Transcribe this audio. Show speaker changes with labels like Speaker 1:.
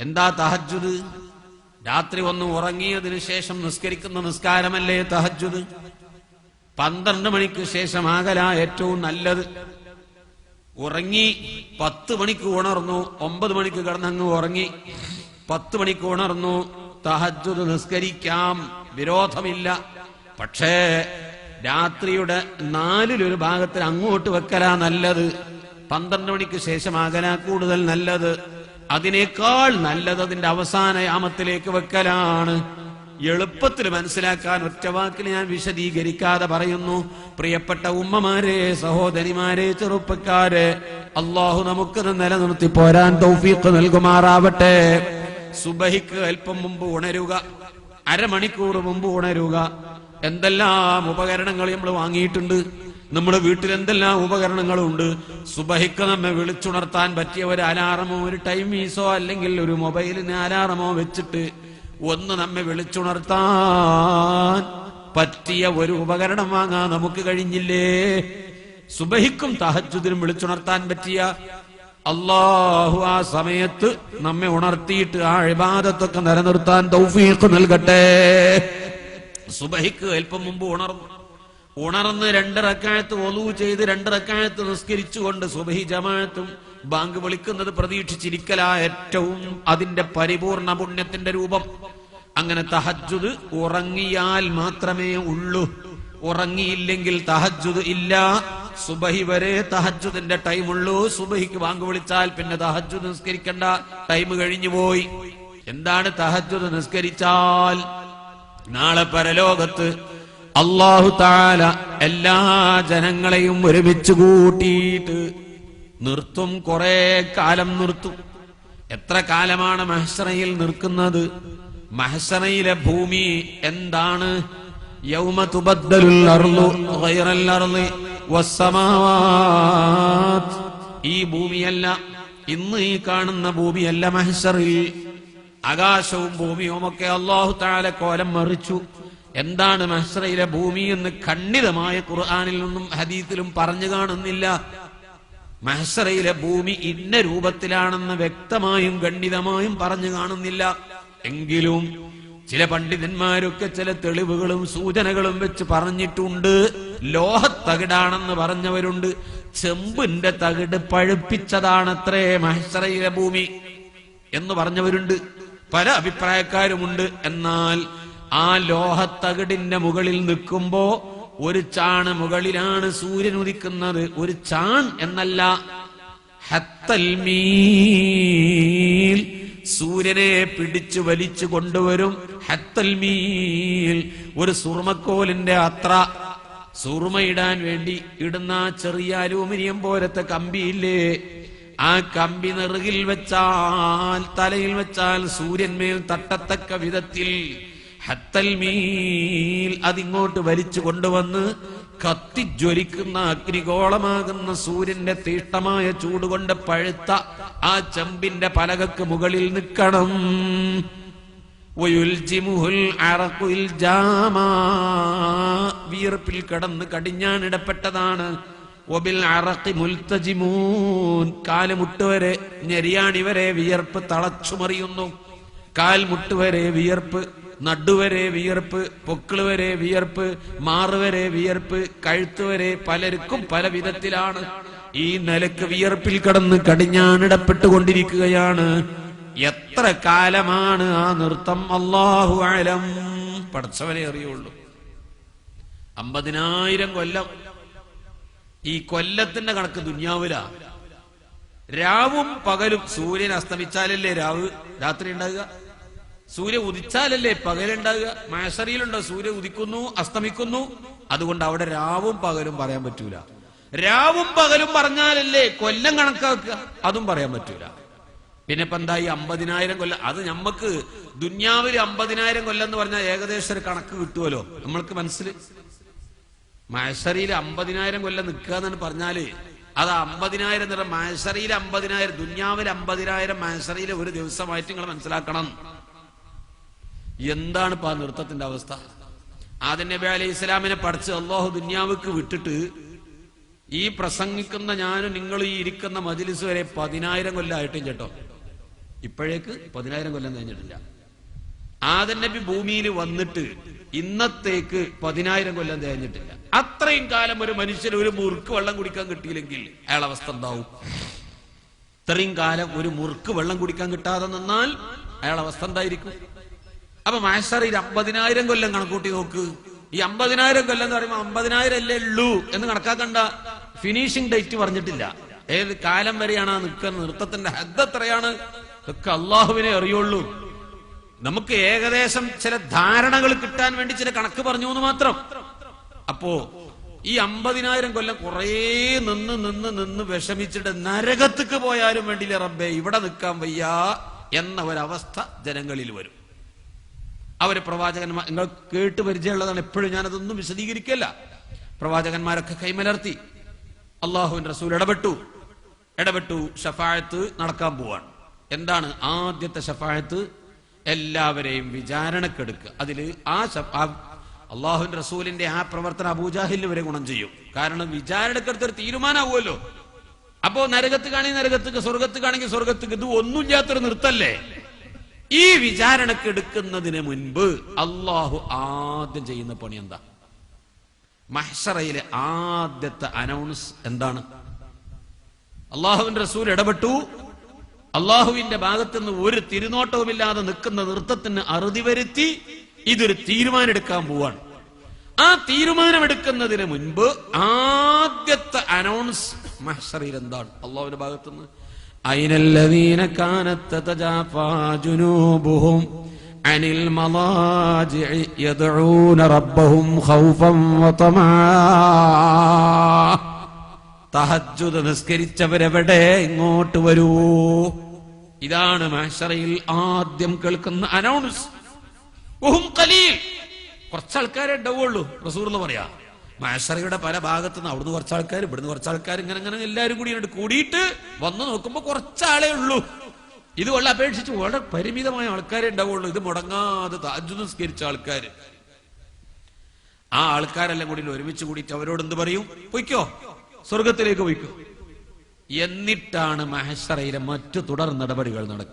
Speaker 1: എന്താ തഹജ്ജുദ്? രാത്രി ഒന്ന് ഉറങ്ങിയതിനു ശേഷം നിസ്കരിക്കുന്ന നിസ്കാരമല്ലേ തഹജ്ജുദ്? 12 മണിക്ക് ശേഷം ആകലാ ഏറ്റവും നല്ലത്. ഉറങ്ങി 10 മണിക്ക് ഉണർന്നു, 9 മണിക്ക് കിടന്നങ്ങ് ഉറങ്ങി, 10 മണിക്ക് ഉണർന്നു, തഹജ്ജുദ് നിസ്കരിക്കാം, വിരോധമില്ല. പക്ഷേ രാത്രിയുടെ 4-1 ഭാഗത്തിൽ അങ്ങോട്ട് വെക്കലാ നല്ലത്. 12 മണിക്ക് ശേഷം ആകലാ കൂടുതൽ നല്ലത്. അതിനേക്കാൾ നല്ലത് അതിന്റെ അവസാന യാമത്തിലേക്ക് വെക്കലാണ്. എളുപ്പത്തിൽ മനസ്സിലാക്കാൻ ഒറ്റവാക്കിൽ ഞാൻ വിശദീകരിക്കാതെ പറയുന്നു. പ്രിയപ്പെട്ട ഉമ്മമാരെ, സഹോദരിമാരെ, ചെറുപ്പക്കാരെ, അള്ളാഹു നമുക്ക് നിലനിർത്തി പോരാൻ തൗഫീഖ് നൽകുമാറാവട്ടെ. സുബഹിക്ക് അല്പം മുമ്പ് ഉണരുക, അരമണിക്കൂർ മുമ്പ് ഉണരുക. എന്തെല്ലാം ഉപകരണങ്ങൾ നമ്മൾ വാങ്ങിയിട്ടുണ്ട്, നമ്മുടെ വീട്ടിൽ എന്തെല്ലാം ഉപകരണങ്ങളുണ്ട്. സുബഹിക്ക് നമ്മെ വിളിച്ചുണർത്താൻ പറ്റിയ ഒരു അലാറമോ ഒരു ടൈം മീസോ അല്ലെങ്കിൽ ഒരു മൊബൈലിന് അലാറമോ വെച്ചിട്ട് ഒന്ന് നമ്മെ വിളിച്ചുണർത്താൻ പറ്റിയ ഒരു ഉപകരണം വാങ്ങാൻ നമുക്ക് കഴിഞ്ഞില്ലേ? സുബഹിക്കും തഹജ്ജുദിനും വിളിച്ചുണർത്താൻ പറ്റിയ അല്ലാഹു ആ സമയത്ത് നമ്മെ ഉണർത്തിയിട്ട് ആ ഇബാദത്തൊക്കെ നിലനിർത്താൻ തൗഫീഖ് നൽകട്ടെ. സുബഹിക്ക് അല്പം മുമ്പ് ഉണർന്ന് 2 റക്അത്ത് wudu ചെയ്ത് 2 റക്അത്ത് നിസ്കരിച്ചുകൊണ്ട് സുബഹി ജമാഅത്തും ബാങ്ക് വിളിക്കുന്നത് പ്രതീക്ഷിച്ചിരിക്കലാ ഏറ്റവും അതിന്റെ പരിപൂർണ പുണ്യത്തിന്റെ രൂപം. അങ്ങനെ തഹജ്ജുദ് ഉറങ്ങിയാൽ മാത്രമേ ഉള്ളൂ. ഉറങ്ങിയില്ലെങ്കിൽ തഹജ്ജുദ് ഇല്ല. സുബഹി വരെ തഹജ്ജുദിന്റെ ടൈം ഉള്ളൂ. സുബഹിക്ക് ബാങ്ക് വിളിച്ചാൽ പിന്നെ തഹജ്ജുദ് നിസ്കരിക്കേണ്ട, ടൈം കഴിഞ്ഞു പോയി. എന്താണ് തഹജ്ജുദ് നിസ്കരിച്ചാൽ? നാളെ പരലോകത്ത് അല്ലാഹു തആല എല്ലാ ജനങ്ങളെയും ഒരുമിച്ച് കൂട്ടിയിട്ട് നിർത്തും. കുറെ കാലം നിർത്തും. എത്ര കാലമാണ് മഹ്ശറയിൽ നിൽക്കുന്നത്? മഹ്ശറയിലെ ഭൂമി എന്താണ്? യൗമ തുബദ്ദലുൽ അർളു ഗൈറൽ അർളി വസ്സമാവാത്. ഈ ഭൂമിയല്ല, ഇന്ന് ഈ കാണുന്ന ഭൂമിയല്ല മഹ്ശറിൽ. ആകാശവും ഭൂമിയും ഒക്കെ അല്ലാഹു തആല കോലം മറിച്ചു. എന്താണ് മഹ്ശറയിലെ ഭൂമി എന്ന് ഖണ്ഡിതമായ ഖുർആനിൽ നിന്നും ഹദീസിലും പറഞ്ഞു കാണുന്നില്ല. മഹ്ശറയിലെ ഭൂമി ഇന്ന രൂപത്തിലാണെന്ന് വ്യക്തമായും ഖണ്ഡിതമായും പറഞ്ഞു കാണുന്നില്ല. എങ്കിലും ചില പണ്ഡിതന്മാരൊക്കെ ചില തെളിവുകളും സൂചനകളും വെച്ച് പറഞ്ഞിട്ടുണ്ട്. ലോഹത്തകിടാണെന്ന് പറഞ്ഞവരുണ്ട്. ചെമ്പിന്റെ തകിട് പഴുപ്പിച്ചതാണത്രേ മഹ്ശറയിലെ ഭൂമി എന്ന് പറഞ്ഞവരുണ്ട്. പല അഭിപ്രായക്കാരുമുണ്ട്. എന്നാൽ ആ ലോഹത്തകിടിന്റെ മുകളിൽ നിൽക്കുമ്പോ ഒരു ചാണ് മുകളിലാണ് സൂര്യൻ ഉദിക്കുന്നത്. ഒരു ചാൺ എന്നല്ല, ഹത്തൽ മീൽ, സൂര്യനെ പിടിച്ചു വലിച്ചു കൊണ്ടുവരും. ഹത്തൽ മീൽ, ഒരു സുർമക്കോലിന്റെ അത്ര. സുർമയിടാൻ വേണ്ടി ഇടുന്ന ചെറിയ അലൂമിനിയം പോലത്തെ കമ്പിയില്ലേ, ആ കമ്പി നെറുകിൽ വെച്ചാൽ, തലയിൽ വെച്ചാൽ സൂര്യന്മേൽ തട്ടത്തക്ക വിധത്തിൽ ഹത്തൽ മീൽ അതിങ്ങോട്ട് വലിച്ചു കൊണ്ടുവന്ന് കത്തിജ്വലിക്കുന്ന അഗ്നിഗോളമാകുന്ന സൂര്യന്റെ തീഷ്ണമായ ചൂടുകൊണ്ട് പഴുത്ത ആ ചെമ്പിന്റെ പലകക്ക് മുകളിൽ നിൽക്കണം. വിയർപ്പിൽ കടന്ന് കടിഞ്ഞാണിടപ്പെട്ടതാണ്. കാലുമുട്ടുവരെ ഞെരിയാണിവരെ വിയർപ്പ് തളച്ചുമറിയുന്നു. കാൽമുട്ടുവരെ വിയർപ്പ്, നടുവരെ വിയർപ്പ്, പൊക്കിളുവരെ വിയർപ്പ്, മാറുവരെ വിയർപ്പ്, കഴുത്തുവരെ പലർക്കും പല വിധത്തിലാണ്. ഈ നിലക്ക് വിയർപ്പിൽ കടന്ന് കടിഞ്ഞാണിടപ്പെട്ടുകൊണ്ടിരിക്കുകയാണ്. എത്ര കാലമാണ് ആ നൃത്തം? അല്ലാഹു അലം, പടച്ചവനെ അറിയുള്ളൂ. 50,000 കൊല്ലം. ഈ കൊല്ലത്തിന്റെ കണക്ക് ദുനിയാവിലാ. രാവും പകലും. സൂര്യൻ അസ്തമിച്ചാലല്ലേ രാത്രി ഉണ്ടാകുക? സൂര്യ ഉദിച്ചാലല്ലേ പകലുണ്ടാകുക? മഹ്ശറിയിലുണ്ടോ സൂര്യ ഉദിക്കുന്നു അസ്തമിക്കുന്നു? അതുകൊണ്ട് അവിടെ രാവും പകലും പറയാൻ പറ്റൂല. രാവും പകലും പറഞ്ഞാലല്ലേ കൊല്ലം കണക്കാക്കുക? അതും പറയാൻ പറ്റൂല. പിന്നെ ഇപ്പൊ എന്താ ഈ 50,000 കൊല്ലം? അത് നമ്മക്ക് ദുന്യാവിൽ 50,000 കൊല്ലം എന്ന് പറഞ്ഞാൽ ഏകദേശം ഒരു കണക്ക് കിട്ടുമല്ലോ നമ്മൾക്ക് മനസ്സിൽ. മഹ്ശറിയിൽ 50,000 കൊല്ലം നിൽക്കുക എന്നാണ് പറഞ്ഞാല് അത് 50,000 എന്ന് പറഞ്ഞാൽ മഹ്ശറിയിൽ 50,000, ദുന്യാവിൽ 50,000, മഹ്ശറിയിൽ ഒരു ദിവസമായിട്ട് നിങ്ങൾ മനസ്സിലാക്കണം. എന്താണ് ഇപ്പൊ ആ നൃത്തത്തിന്റെ അവസ്ഥ? ആദം നബി അലൈഹി ഇസ്ലാമിനെ പഠിച്ച് അല്ലാഹു ദുന്യാവിക്ക് വിട്ടിട്ട് ഈ പ്രസംഗിക്കുന്ന ഞാനും നിങ്ങൾ ഈ ഇരിക്കുന്ന മജ്ലിസ് വരെ 10,000 കൊല്ലമായിട്ടും കേട്ടോ. ഇപ്പോഴേക്ക് 10,000 കൊല്ലം കഴിഞ്ഞിട്ടില്ല. ആദം നബി ഭൂമിയിൽ വന്നിട്ട് ഇന്നത്തേക്ക് 10,000 കൊല്ലം കഴിഞ്ഞിട്ടില്ല. അത്രയും കാലം ഒരു മനുഷ്യന് ഒരു മുറുക്ക് വെള്ളം കുടിക്കാൻ കിട്ടിയില്ലെങ്കിൽ അയാളെ അവസ്ഥ എന്താവും? ഇത്രയും കാലം ഒരു മുറുക്ക് വെള്ളം കുടിക്കാൻ കിട്ടാതെ നിന്നാൽ അയാളെ അവസ്ഥ എന്തായിരിക്കും? അപ്പൊ മഹ്ശറിൽ 50,000 കൊല്ലം കണക്കൂട്ടി നോക്ക്. ഈ 50,000 കൊല്ലം എന്ന് പറയുമ്പോൾ 50,000 അല്ലേ ഉള്ളൂ എന്ന് കണക്കാക്കണ്ട. ഫിനിഷിംഗ് ഡേറ്റ് പറഞ്ഞിട്ടില്ല. ഏത് കാലം വരെയാണ് ആ നിൽക്കുന്ന നൃത്തത്തിന്റെ ഹദ് എത്രയാണ് ഒക്കെ അള്ളാഹുവിനെ അറിയുള്ളൂ. നമുക്ക് ഏകദേശം ചില ധാരണകൾ കിട്ടാൻ വേണ്ടി ചില കണക്ക് പറഞ്ഞു എന്ന് മാത്രം. അപ്പോ ഈ 50,000 കൊല്ലം കുറേ നിന്ന് വിഷമിച്ചിട്ട് നരകത്തേക്ക് പോയാലും വേണ്ടിയില്ല റബ്ബേ ഇവിടെ നിൽക്കാൻ വയ്യ എന്ന ഒരവസ്ഥ ജനങ്ങളിൽ വരും. അവര് പ്രവാചകന്മാർ, നിങ്ങൾ കേട്ട് പരിചയമുള്ളതാണ്, എപ്പോഴും ഞാനതൊന്നും വിശദീകരിക്കല്ല. പ്രവാചകന്മാരൊക്കെ കൈമലർത്തി, അള്ളാഹുവിന്റെ റസൂൽ ഇടപെട്ടു. ഷഫാഅത്ത് നടക്കാൻ പോവാണ്. എന്താണ് ആദ്യത്തെ ഷഫാഅത്ത്? എല്ലാവരെയും വിചാരണക്കെടുക്കുക. അതില് അള്ളാഹുവിന്റെ റസൂലിന്റെ ആ പ്രവർത്തനം അബൂജാഹിലിന് വരെ ഗുണം ചെയ്യും. കാരണം വിചാരണക്കെടുത്തൊരു തീരുമാനമാവുമല്ലോ. അപ്പോ നരകത്ത് കാണെങ്കിൽ നരകത്തേക്ക്, സ്വർഗത്ത് കാണെങ്കിൽ സ്വർഗത്തേക്ക്. ഇത് ഒന്നുമില്ലാത്തൊരു നിർത്തല്ലേ? ഈ വിചാരണക്കെടുക്കുന്നതിന് മുൻപ് അള്ളാഹു ആദ്യം ചെയ്യുന്ന പണി എന്താ? മഹ്ശറയിലെ ആദ്യത്തെ അനൗൺസ് എന്താണ്? അള്ളാഹുവിന്റെ റസൂൽ ഇടപെട്ടു. അള്ളാഹുവിന്റെ ഭാഗത്തുനിന്ന് ഒരു തിരുനോട്ടവുമില്ലാതെ നിൽക്കുന്ന നൃത്തത്തിന് അറുതി വരുത്തി ഇതൊരു തീരുമാനം എടുക്കാൻ പോവാണ്. ആ തീരുമാനമെടുക്കുന്നതിന് മുൻപ് ആദ്യത്തെ അനൗൺസ് മഹ്ശറിൽ എന്താണ്? അള്ളാഹുവിന്റെ ഭാഗത്തുനിന്ന് അയ്നല്ലദീന കാനത് തതജാഫാ ജുനൂബുഹും അനിൽ മളാജിഇ യദ്ഊന റബ്ബഹും ഖൗഫൻ വതമാ. തഹജ്ജുദ് നിസ്കരിച്ചവരെവിടെ? ഇങ്ങോട്ട് വരൂ. ഇതാണ് മഹ്ശറിൽ ആദ്യം കേൾക്കുന്ന അനൗൺസ്. വഹും ഖലീൽ, കുറച്ച് ആൾക്കാരെ ഉണ്ടാവുള്ളൂ. റസൂൽ പറയാ മഹ്ശറിയുടെ പല ഭാഗത്തുനിന്ന് അവിടുന്ന് കുറച്ച് ആൾക്കാർ, ഇവിടുന്ന് കുറച്ച് ആൾക്കാർ, ഇങ്ങനെ എല്ലാവരും കൂടിയിട്ട് വന്നു നോക്കുമ്പോ കുറച്ചാളേ ഉള്ളൂ. ഇത് വളരെ അപേക്ഷിച്ച് വളരെ പരിമിതമായ ആൾക്കാരെ ഉണ്ടാവുള്ളൂ. ഇത് മുടങ്ങാതെ തഹജ്ജുദ് നിസ്കരിച്ച ആൾക്കാർ. ആ ആൾക്കാരെല്ലാം കൂടി ഒരുമിച്ച് കൂടിയിട്ട് അവരോട് എന്ത് പറയും? പൊയ്ക്കോ, സ്വർഗത്തിലേക്ക് പൊയ്ക്കോ. എന്നിട്ടാണ് മഹ്ശറയിലെ മറ്റു തുടർ നടപടികൾ നടക്കുക.